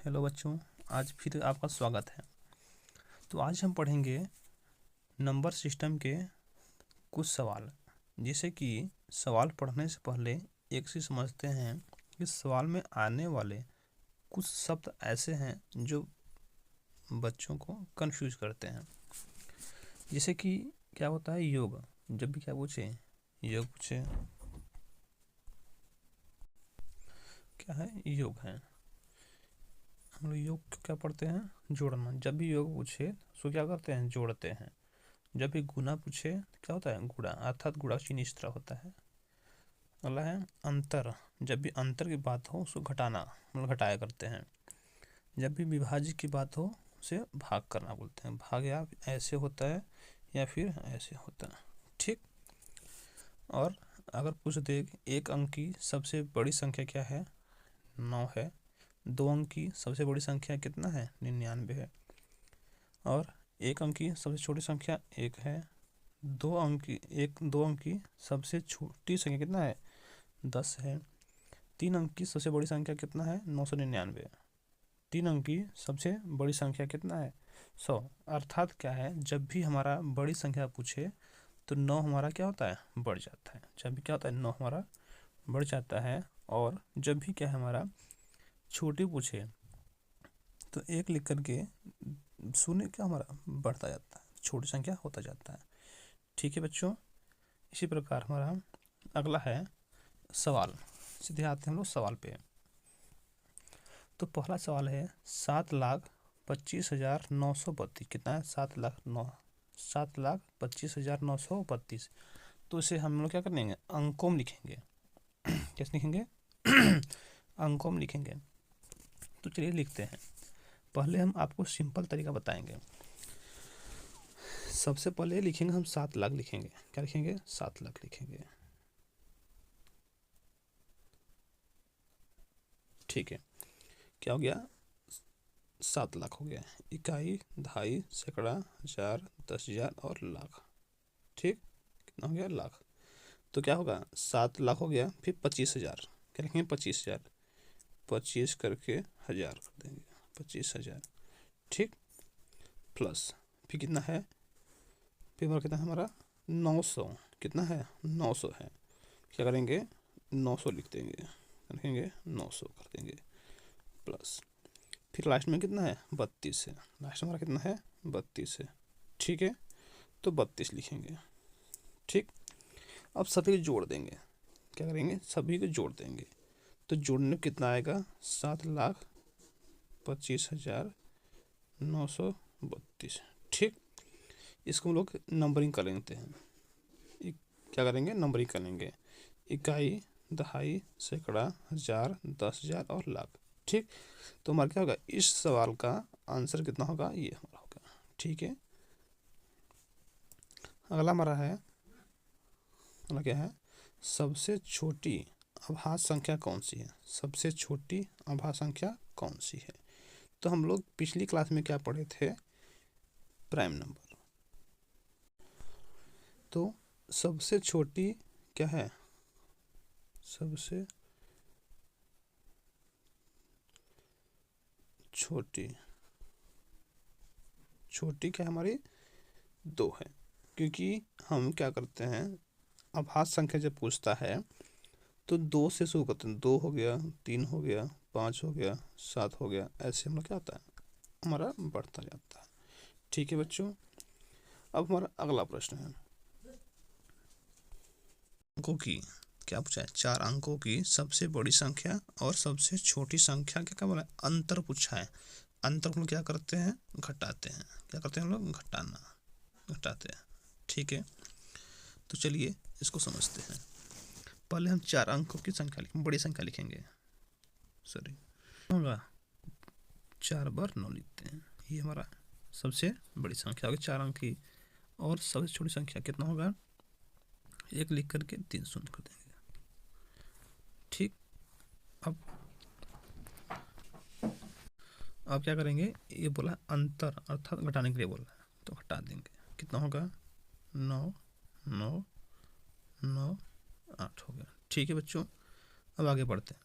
Hello बच्चों, आज फिर आपका स्वागत है। तो आज हम पढ़ेंगे नंबर सिस्टम के कुछ सवाल। जैसे कि सवाल पढ़ने से पहले एक चीज़ समझते हैं कि सवाल में आने वाले कुछ शब्द ऐसे हैं जो बच्चों को कंफ्यूज करते हैं। जैसे कि क्या होता है योग। जब भी क्या पूछे योग पूछे, क्या है योग है। हम लोग योग को क्या पढ़ते हैं, जोड़ना। जब भी योग पूछे उसको क्या करते हैं, जोड़ते हैं। जब भी गुना पूछे क्या होता है, गुणा, अर्थात गुणा चिन्ह इस तरह होता है। अगला है अंतर। जब भी अंतर की बात हो उसको घटाना, मतलब घटाया करते हैं। जब भी विभाज्य की बात हो उसे भाग करना बोलते हैं। भाग या ऐसे होता है या फिर ऐसे होता है, ठीक। और अगर पूछ दे एक अंक की सबसे बड़ी संख्या क्या है, 9 है। 2 अंक की सबसे बड़ी संख्या कितना है, 99 है। और एक अंक की सबसे छोटी संख्या 1 है। 2 अंक की सबसे छोटी संख्या कितना है, 10 है। 3 अंक की सबसे बड़ी संख्या कितना है, 999। 3 अंक की सबसे बड़ी संख्या कितना है, 100। अर्थात क्या है, जब भी हमारा बड़ी संख्या पूछे तो 9 हमारा क्या होता है, बढ़ जाता है। जब भी क्या होता है, 9 हमारा बढ़ जाता है। और जब भी क्या है हमारा छोटी पूछे तो 1 लिख करके शून्य क्या हमारा बढ़ता जाता है, छोटी संख्या होता जाता है। ठीक है बच्चों, इसी प्रकार हमारा अगला है सवाल। सीधे आते हैं हम लोग सवाल पे। तो पहला सवाल है 7,25,932। कितना है, 7,25,932। तो इसे हम लोग क्या करेंगे, अंकों में लिखेंगे। कैसे लिखेंगे अंकों में लिखेंगे। तो चलिए लिखते हैं। पहले हम आपको सिंपल तरीका बताएंगे। सबसे पहले लिखेंगे हम 7 लाख लिखेंगे। क्या लिखेंगे, 7 लाख लिखेंगे। ठीक है, क्या हो गया, 7 लाख हो गया। इकाई, दहाई, सैकड़ा, हजार, 10,000 और लाख। ठीक, कितना हो गया, लाख। तो क्या होगा, 7 लाख हो गया, फिर 25,000। क्या लिखेंगे, 25,000। 25 करके 1000 कर देंगे, 25,000। ठीक, प्लस फिर कितना है, फिर हमारा कितना है, हमारा 900। कितना है, 900 है। क्या करेंगे, 900 लिख देंगे, लिखेंगे 900 कर देंगे, प्लस फिर लास्ट में कितना है, 32 है। लास्ट में हमारा कितना है, 32 है। ठीक है, तो 32 लिखेंगे। ठीक, अब सभी को जोड़ देंगे। क्या करेंगे, सभी को जोड़ देंगे। तो जोड़ने में कितना आएगा, 7,25,932। ठीक, इसको हम लोग नंबरिंग कर लेते हैं। क्या करेंगे, नंबरिंग करेंगे। इकाई, दहाई, सैकड़ा, हजार, 10,000 और लाख। ठीक, तो हमारा क्या होगा, इस सवाल का आंसर कितना होगा, ये हमारा होगा। ठीक है, अगला हमारा है, अगला क्या है, सबसे छोटी अभाज्य संख्या कौन सी है। सबसे छोटी अभाज्य संख्या कौन सी है। तो हम लोग पिछली क्लास में क्या पढ़े थे, प्राइम नंबर। तो सबसे छोटी क्या है, सबसे छोटी, छोटी क्या हमारी 2 है। क्योंकि हम क्या करते हैं, अभाज्य संख्या जब पूछता है तो 2 से शुरू करते हैं। 2 हो गया, 3 हो गया, 5 हो गया, 7 हो गया, ऐसे हम लोग क्या होता है, हमारा बढ़ता जाता है। ठीक है बच्चों, अब हमारा अगला प्रश्न है, अंकों की क्या पूछा है, 4 अंकों की सबसे बड़ी संख्या और सबसे छोटी संख्या क्या क्या बोला, अंतर पूछा है। अंतर को क्या करते हैं, घटाते हैं। क्या करते हैं हम लोग, घटाना, घटाते हैं। ठीक है, तो चलिए इसको समझते हैं। पहले हम 4 अंकों की संख्या लिखेंगे, बड़ी संख्या लिखेंगे। सॉरी, होगा 4 बार 9 लिखते हैं। ये हमारा सबसे बड़ी संख्या होगी 4 अंक की। और सबसे छोटी संख्या कितना होगा, 1 लिख करके 3 शून्य कर देंगे। ठीक, अब क्या करेंगे, ये बोला अंतर अर्थात घटाने के लिए बोला है, तो घटा देंगे। कितना होगा, 9 9 9 8 हो गया। ठीक है बच्चों, अब आगे बढ़ते हैं।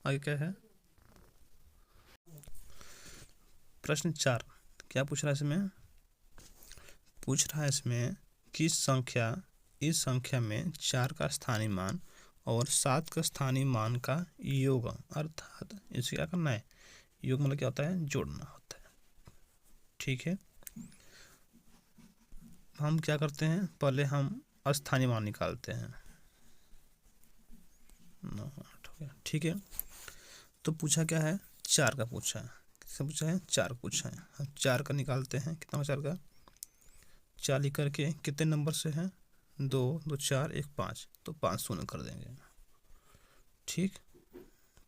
आगे क्या है? प्रश्न 4 क्या पूछ रहा है इसमें? पूछ रहा है इसमें कि इस संख्या में 4 का स्थानीय मान और 7 का स्थानीय मान का योग, अर्थात इसे क्या करना है? योग मतलब क्या होता है? जोड़ना होता है। ठीक है, हम क्या करते हैं? पहले हम स्थानीय मान निकालते हैं। 9 8 हो गया। ठीक है, तो पूछा क्या है? 4 का पूछा है। किसका पूछा है? 4 पूछा है। हम 4 का निकालते हैं। कितना हो 4 का? 4 लिख करके कितने नंबर से है? 2 2 4 1 5, तो 5 शून्य कर देंगे। ठीक,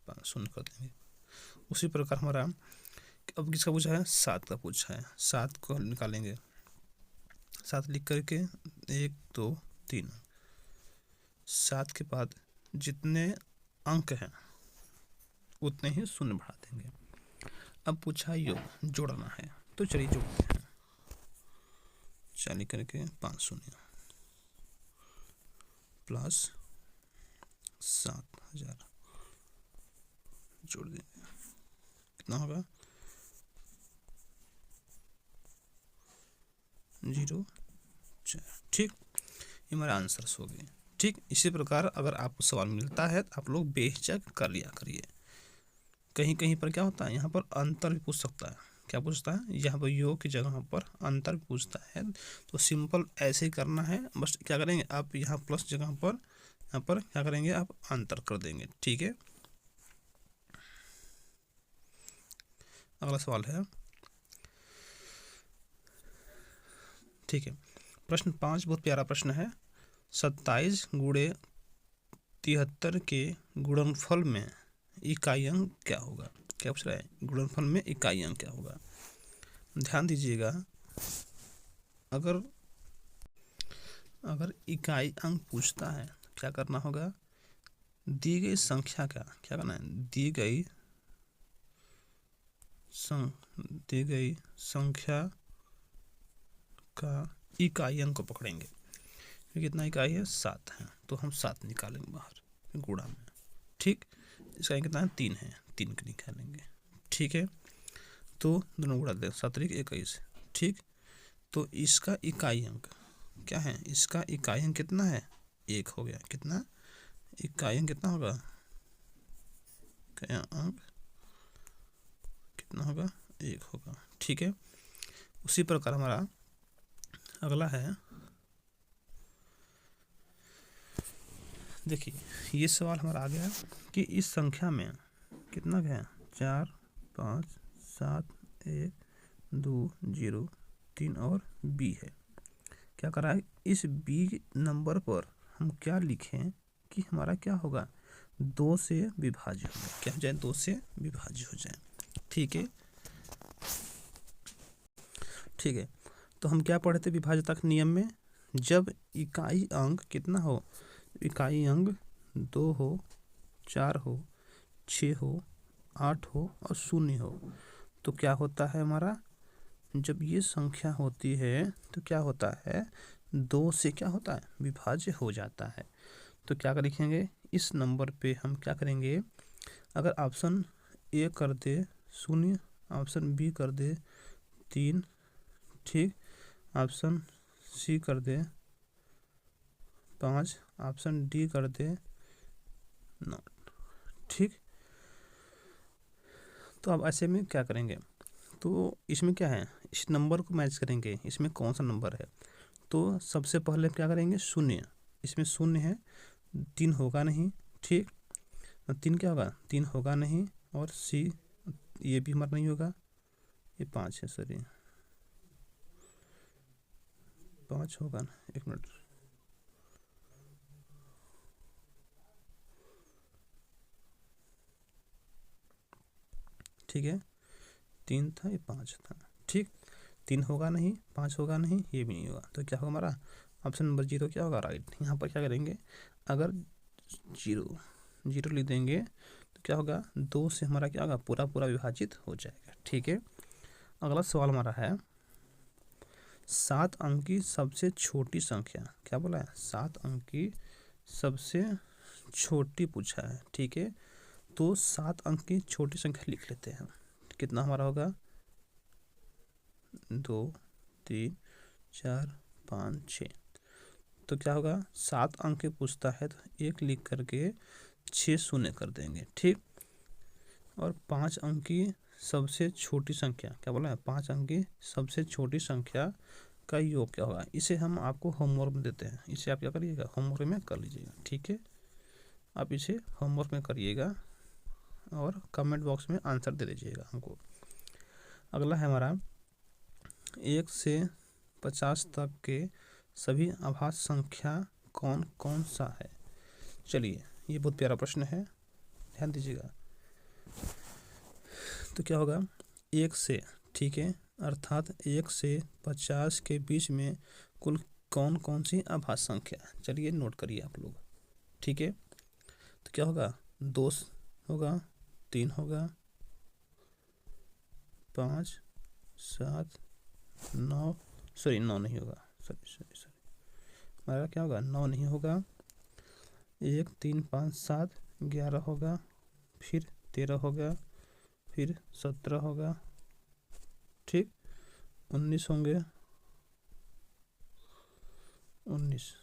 5 शून्य कर देंगे। उसी प्रकार हमारा अब किसका पूछा है? 7 का पूछा है। 7 को निकालेंगे। 7 लिख करके 1 2 3, 7 के बाद जितने अंक हैं उतने ही शून्य बढ़ा देंगे। अब पूछा योग, जोड़ना है, तो चलिए जोड़ते हैं। 4 लिख करके 5 शून्य प्लस 7,000 जोड़ देंगे। कितना होगा? 0 4। ठीक, ये हमारा आंसर हो गए। ठीक, इसी प्रकार अगर आपको सवाल मिलता है तो आप लोग बेहिचक कर लिया करिए। कहीं कहीं पर क्या होता है? यहाँ पर अंतर भी पूछ सकता है। क्या पूछता है? यहाँ पर योग की जगह पर अंतर भी पूछता है, तो सिंपल ऐसे ही करना है। बस क्या करेंगे आप? यहाँ प्लस जगह पर यहाँ पर क्या करेंगे आप? अंतर कर देंगे। ठीक है, अगला सवाल है। ठीक है, प्रश्न 5 बहुत प्यारा प्रश्न है। 27 गुणे 73 के गुणनफल में इकाई अंक क्या होगा? क्या पूछ रहा है? गुणनफल में इकाई अंक क्या होगा? ध्यान दीजिएगा, अगर इकाई अंक पूछता है क्या करना होगा? दी गई संख्या का क्या करना है? दी गई संख्या का इकाई अंक को पकड़ेंगे। कितना इकाई है? 7 है, तो हम 7 निकालेंगे बाहर गुणा में। ठीक, इसका कितना है? 3 है, 3 के निकालेंगे। ठीक है, तो दोनों गुणा दें, 7 21। ठीक, तो इसका इकाई अंक क्या है? इसका इकाई अंक कितना है? 1 हो गया। कितना इकाई अंक कितना होगा? क्या अंक कितना होगा? 1 होगा। ठीक है, उसी प्रकार हमारा अगला है। देखिए, ये सवाल हमारा आ गया कि इस संख्या में कितना है? 4 5 7 1 2 0 3 और बी है। क्या करा है? इस बी नंबर पर हम क्या लिखें कि हमारा क्या होगा? 2 से विभाज्य हो जाए। क्या हो जाए? 2 से विभाज्य हो जाए। ठीक है, ठीक है, तो हम क्या पढ़े थे विभाज्यता के नियम में? जब इकाई अंक कितना हो? इकाई अंक 2 हो, 4 हो, 6 हो, 8 हो और 0 हो, तो क्या होता है हमारा? जब ये संख्या होती है तो क्या होता है? 2 से क्या होता है? विभाज्य हो जाता है। तो क्या लिखेंगे? इस नंबर पे हम क्या करेंगे? अगर ऑप्शन ए कर दे 0, ऑप्शन बी कर दे 3, ठीक, ऑप्शन सी कर दे 5, ऑप्शन डी कर दे 9। ठीक, तो अब ऐसे में क्या करेंगे? तो इसमें क्या है? इस नंबर को मैच करेंगे, इसमें कौन सा नंबर है? तो सबसे पहले क्या करेंगे? 0, इसमें 0 है, 3 होगा नहीं। ठीक, 3 क्या होगा? 3 होगा नहीं। और सी ये भी हमारा नहीं होगा, ये 5 है, सॉरी 5 होगा ना। 1 मिनट, ठीक है, 3 था, ये 5 था। ठीक, 3 होगा नहीं, 5 होगा नहीं, ये भी नहीं होगा, तो क्या होगा हमारा? ऑप्शन नंबर 0 क्या होगा? राइट। यहाँ पर क्या करेंगे? अगर 0 लिख देंगे तो क्या होगा? 2 से हमारा क्या होगा? पूरा पूरा विभाजित हो जाएगा। ठीक है, अगला सवाल हमारा है 7 अंक की सबसे छोटी संख्या। क्या बोला है? 7 अंक की सबसे छोटी पूछा है। ठीक है, तो 7 अंक की छोटी संख्या लिख लेते हैं। कितना हमारा होगा? 2 3 4 5 6। तो क्या होगा? 7 अंक की पूछता है तो 1 लिख करके 6 शून्य कर देंगे, ठीक। और 5 अंक की सबसे छोटी संख्या, क्या बोला है? 5 अंक की सबसे छोटी संख्या का योग क्या होगा? इसे हम आपको होमवर्क में देते हैं, इसे आप क्या करिएगा? होमवर्क में कर लीजिएगा, ठीक है। आप इसे होमवर्क में करिएगा और कमेंट बॉक्स में आंसर दे दीजिएगा हमको। अगला है हमारा 1 से 50 तक के सभी अभाज्य संख्या कौन कौन सा है? चलिए, ये बहुत प्यारा प्रश्न है, ध्यान दीजिएगा। तो क्या होगा? 1 से, ठीक है, अर्थात 1 से 50 के बीच में कुल कौन कौन सी अभाज्य संख्या? चलिए नोट करिए आप लोग, ठीक है। तो क्या होगा? 2 होगा, 3 होगा, 5 7 9, सॉरी 9 नहीं होगा, सॉरी हमारा क्या होगा? 9 नहीं होगा। 1 3 5 7 11 होगा, फिर 13 होगा, फिर 17 होगा, ठीक। 19 होंगे, 19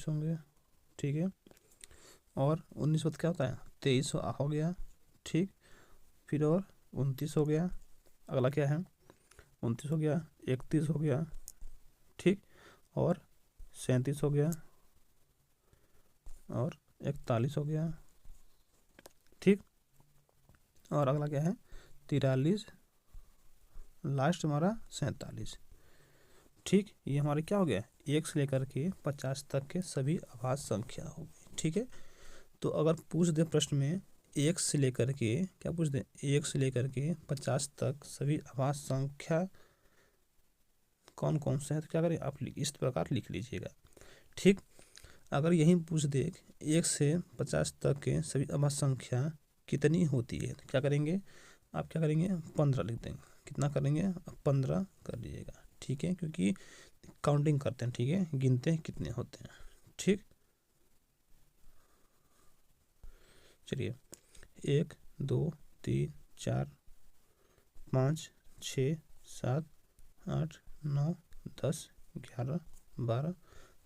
होंगे, ठीक है। और 19 वक्त क्या होता है? 23 हो गया, ठीक। फिर और 29 हो गया। अगला क्या है? 29 हो गया, 31 हो गया, ठीक। और 37 हो गया और 41 हो गया, ठीक। और अगला क्या है? 43, लास्ट हमारा 47, ठीक। ये हमारे क्या हो गया? 1 से लेकर के 50 तक के सभी अभाज्य संख्या हो गई, ठीक है। तो अगर पूछ दे प्रश्न में 1 से लेकर के, क्या पूछ दे? 1 से लेकर के 50 तक सभी अभाज्य संख्या कौन कौन से हैं, तो क्या करें? आप इस प्रकार लिख लीजिएगा, ठीक। अगर यही पूछ दे 1 से 50 तक के सभी अभाज्य संख्या कितनी होती है, तो क्या करेंगे? आप क्या करेंगे? 15 लिख देंगे। कितना करेंगे? 15 कर लीजिएगा, ठीक है, क्योंकि काउंटिंग करते हैं, ठीक है, गिनते हैं कितने होते हैं, ठीक। चलिए, 1 2 3 4 5 6 7 8 9 10 11 12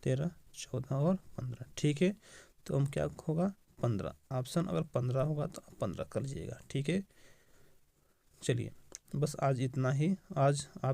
13 14 और 15, ठीक है। तो हम क्या होगा? 15 ऑप्शन, अगर 15 होगा तो आप 15 कर लीजिएगा, ठीक है। चलिए, बस आज इतना ही। आज आप